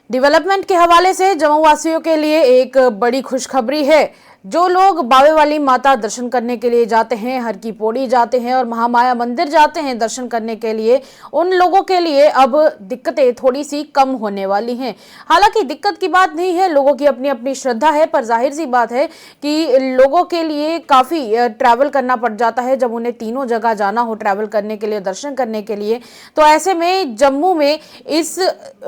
Development के हवाले से जम्मू वासियों के लिए एक बड़ी खुशखबरी है। जो लोग बावे वाली माता दर्शन करने के लिए जाते हैं, हर की पौड़ी जाते हैं और महामाया मंदिर जाते हैं दर्शन करने के लिए, उन लोगों के लिए अब दिक्कतें थोड़ी सी कम होने वाली हैं। हालांकि दिक्कत की बात नहीं है, लोगों की अपनी अपनी श्रद्धा है, पर जाहिर सी बात है कि लोगों के लिए काफी ट्रैवल करना पड़ जाता है जब उन्हें तीनों जगह जाना हो ट्रैवल करने के लिए, दर्शन करने के लिए। तो ऐसे में जम्मू में इस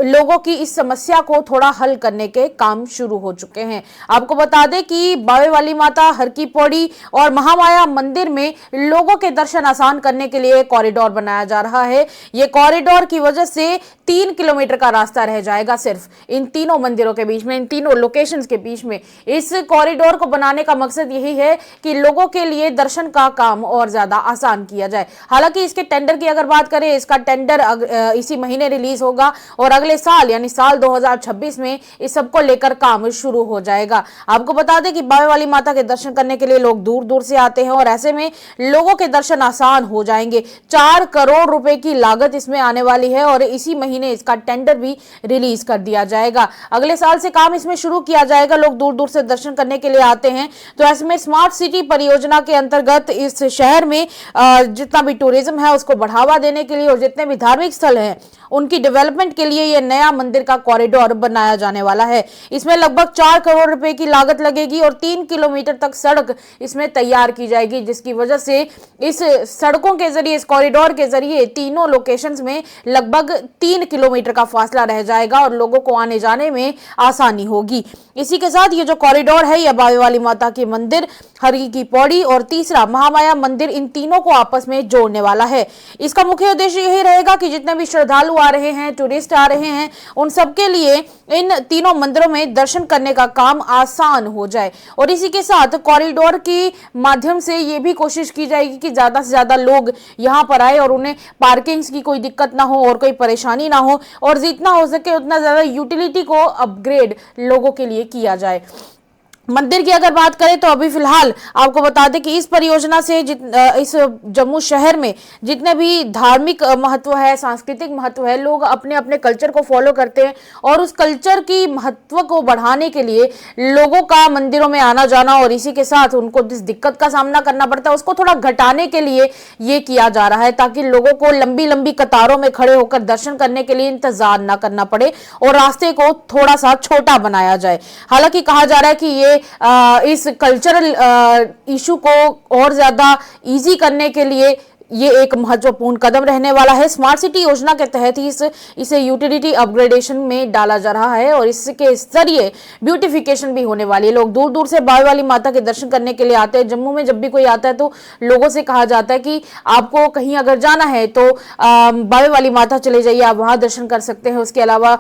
लोगों की इस समस्या को थोड़ा हल करने के काम शुरू हो चुके हैं। आपको बता दें कि बावे वाली माता, हर की पौड़ी और महामाया मंदिर में लोगों के दर्शन आसान करने के लिए कॉरिडोर बनाया जा रहा है। ये कॉरिडोर की वजह से 3 किलोमीटर का रास्ता रह जाएगा सिर्फ इन तीनों मंदिरों के बीच में, इन तीनों लोकेशंस के बीच में। इस कॉरिडोर को बनाने का मकसद यही है कि लोगों के लिए दर्शन का काम और ज्यादा आसान किया जाए। हालांकि इसके टेंडर की अगर बात करें, इसका टेंडर इसी महीने रिलीज होगा और अगले साल यानी साल 2026 में इस सबको लेकर काम शुरू हो जाएगा। आपको बता दें कि बावे वाली माता के दर्शन करने के लिए लोग दूर दूर से आते हैं और ऐसे में लोगों के दर्शन आसान हो जाएंगे। 4 करोड़ रुपए की लागत इसमें आने वाली है और इसी महीने इसका टेंडर भी रिलीज कर दिया जाएगा। अगले साल से काम इसमें शुरू किया जाएगा। लोग दूर दूर से दर्शन करने के लिए आते हैं, तो ऐसे में स्मार्ट सिटी परियोजना के अंतर्गत इस शहर में जितना भी टूरिज्म है उसको बढ़ावा देने के लिए और जितने भी धार्मिक स्थल हैं उनकी डेवलपमेंट के लिए यह नया मंदिर का कॉरिडोर बनाया जाने वाला है। इसमें लगभग 4 करोड़ रुपए की लागत लगेगी और 3 किलोमीटर तक सड़क इसमें तैयार की जाएगी, जिसकी वजह से इस सड़कों के जरिए, इस कॉरिडोर के जरिए तीनों लोकेशंस में लगभग 3 किलोमीटर का फासला रह जाएगा और लोगों को आने जाने में आसानी होगी। इसी के साथ ये जो कॉरिडोर है, यह बावे वाली माता के मंदिर, हरी की पौड़ी और तीसरा महामाया मंदिर, इन तीनों को आपस में जोड़ने वाला है। इसका मुख्य उद्देश्य यही रहेगा कि जितने भी श्रद्धालु आ रहे हैं, टूरिस्ट आ रहे हैं, उन सबके लिए इन तीनों मंदिरों में दर्शन करने का काम आसान हो जाए। और इसी के साथ कॉरिडोर के माध्यम से ये भी कोशिश की जाएगी कि ज्यादा से ज्यादा लोग यहाँ पर आए और उन्हें पार्किंग्स की कोई दिक्कत ना हो और कोई परेशानी ना हो और जितना हो सके उतना ज्यादा यूटिलिटी को अपग्रेड लोगों के लिए किया जाए। मंदिर की अगर बात करें तो अभी फिलहाल आपको बता दें कि इस परियोजना से इस जम्मू शहर में जितने भी धार्मिक महत्व है, सांस्कृतिक महत्व है, लोग अपने अपने कल्चर को फॉलो करते हैं और उस कल्चर की महत्व को बढ़ाने के लिए लोगों का मंदिरों में आना जाना और इसी के साथ उनको जिस दिक्कत का सामना करना पड़ता है उसको थोड़ा घटाने के लिए ये किया जा रहा है, ताकि लोगों को लंबी लंबी कतारों में खड़े होकर दर्शन करने के लिए इंतजार ना करना पड़े और रास्ते को थोड़ा सा छोटा बनाया जाए। हालांकि कहा जा रहा है कि ये इस कल्चरल इशू को और ज्यादा इजी करने के लिए ये एक महत्वपूर्ण कदम रहने वाला है। स्मार्ट सिटी योजना के तहत ही इसे यूटिलिटी अपग्रेडेशन में डाला जा रहा है और इसके जरिए ब्यूटिफिकेशन भी होने वाली है। लोग दूर दूर से बावे वाली माता के दर्शन करने के लिए आते हैं। जम्मू में जब भी कोई आता है तो लोगों से कहा जाता है कि आपको कहीं अगर जाना है तो बावे वाली माता चले जाइए, आप वहां दर्शन कर सकते हैं। उसके अलावा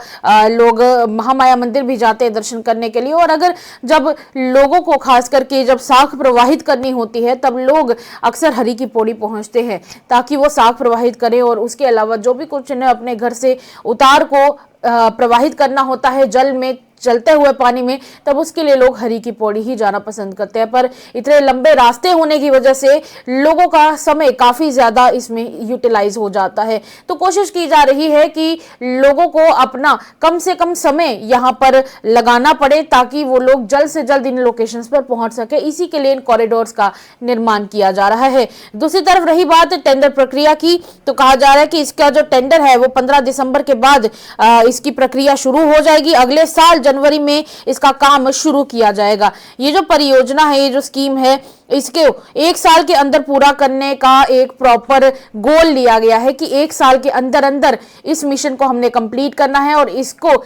लोग महामाया मंदिर भी जाते हैं दर्शन करने के लिए। और अगर जब लोगों को खास करके जब साख प्रवाहित करनी होती है तब लोग अक्सर हरी की पौड़ी पहुंचते हैं ताकि वो साख प्रवाहित करें और उसके अलावा जो भी कुछ इन्हें अपने घर से उतार को प्रवाहित करना होता है जल में, चलते हुए पानी में, तब उसके लिए लोग हरी की पौड़ी ही जाना पसंद करते हैं। पर इतने लंबे रास्ते होने की वजह से लोगों का समय काफी ज्यादा इसमें यूटिलाइज हो जाता है। तो कोशिश की जा रही है कि लोगों को अपना कम से कम समय यहाँ पर लगाना पड़े ताकि वो लोग जल्द से जल्द इन लोकेशंस पर पहुंच सके। इसी के लिए इन कॉरिडोर्स का निर्माण किया जा रहा है। दूसरी तरफ रही बात टेंडर प्रक्रिया की, तो कहा जा रहा है कि इसका जो टेंडर है वो 15 दिसंबर के बाद इसकी प्रक्रिया शुरू हो जाएगी। अगले साल जनवरी में इसका काम शुरू किया जाएगा। ये जो परियोजना है, ये जो स्कीम है, इसके 1 साल के अंदर पूरा करने का एक प्रॉपर गोल लिया गया है कि 1 साल के अंदर अंदर इस मिशन को हमने कंप्लीट करना है और इसको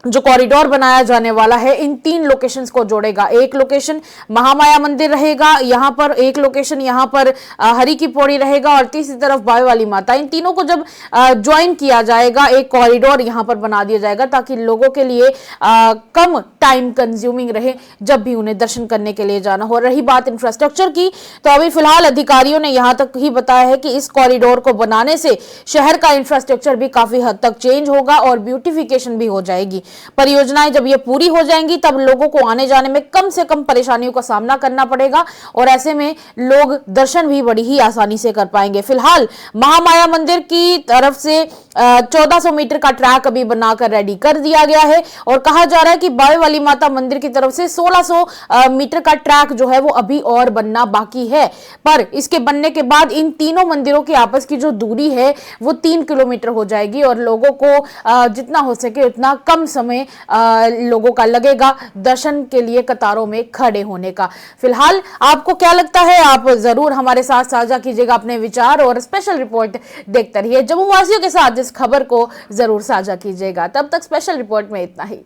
जो कॉरिडोर बनाया जाने वाला है इन 3 लोकेशंस को जोड़ेगा। एक लोकेशन महामाया मंदिर रहेगा यहाँ पर, एक लोकेशन यहाँ पर हरी की पौड़ी रहेगा और तीसरी तरफ बावे वाली माता। इन तीनों को जब ज्वाइन किया जाएगा एक कॉरिडोर यहाँ पर बना दिया जाएगा ताकि लोगों के लिए कम टाइम कंज्यूमिंग रहे जब भी उन्हें दर्शन करने के लिए जाना हो। रही बात इंफ्रास्ट्रक्चर की, तो अभी फिलहाल अधिकारियों ने यहाँ तक ही बताया है कि इस कॉरिडोर को बनाने से शहर का इंफ्रास्ट्रक्चर भी काफी हद तक चेंज होगा और ब्यूटिफिकेशन भी हो जाएगी। परियोजनाएं जब ये पूरी हो जाएंगी तब लोगों को आने जाने में कम से कम परेशानियों का सामना करना पड़ेगा और ऐसे में लोग दर्शन भी बड़ी ही आसानी से कर पाएंगे। फिलहाल महामाया मंदिर की तरफ से 1400 मीटर का ट्रैक अभी बनाकर रेडी कर दिया गया है और कहा जा रहा है कि बावे वाली माता मंदिर की तरफ से 1600 मीटर का ट्रैक जो है वो अभी और बनना बाकी है। पर इसके बनने के बाद इन तीनों मंदिरों की आपस की जो दूरी है वो 3 किलोमीटर हो जाएगी और लोगों को जितना हो सके उतना कम समय लोगों का लगेगा दर्शन के लिए कतारों में खड़े होने का। फिलहाल आपको क्या लगता है, आप जरूर हमारे साथ साझा कीजिएगा अपने विचार और स्पेशल रिपोर्ट देखते रहिए। जम्मू वासियों के साथ इस खबर को जरूर साझा कीजिएगा। तब तक स्पेशल रिपोर्ट में इतना ही।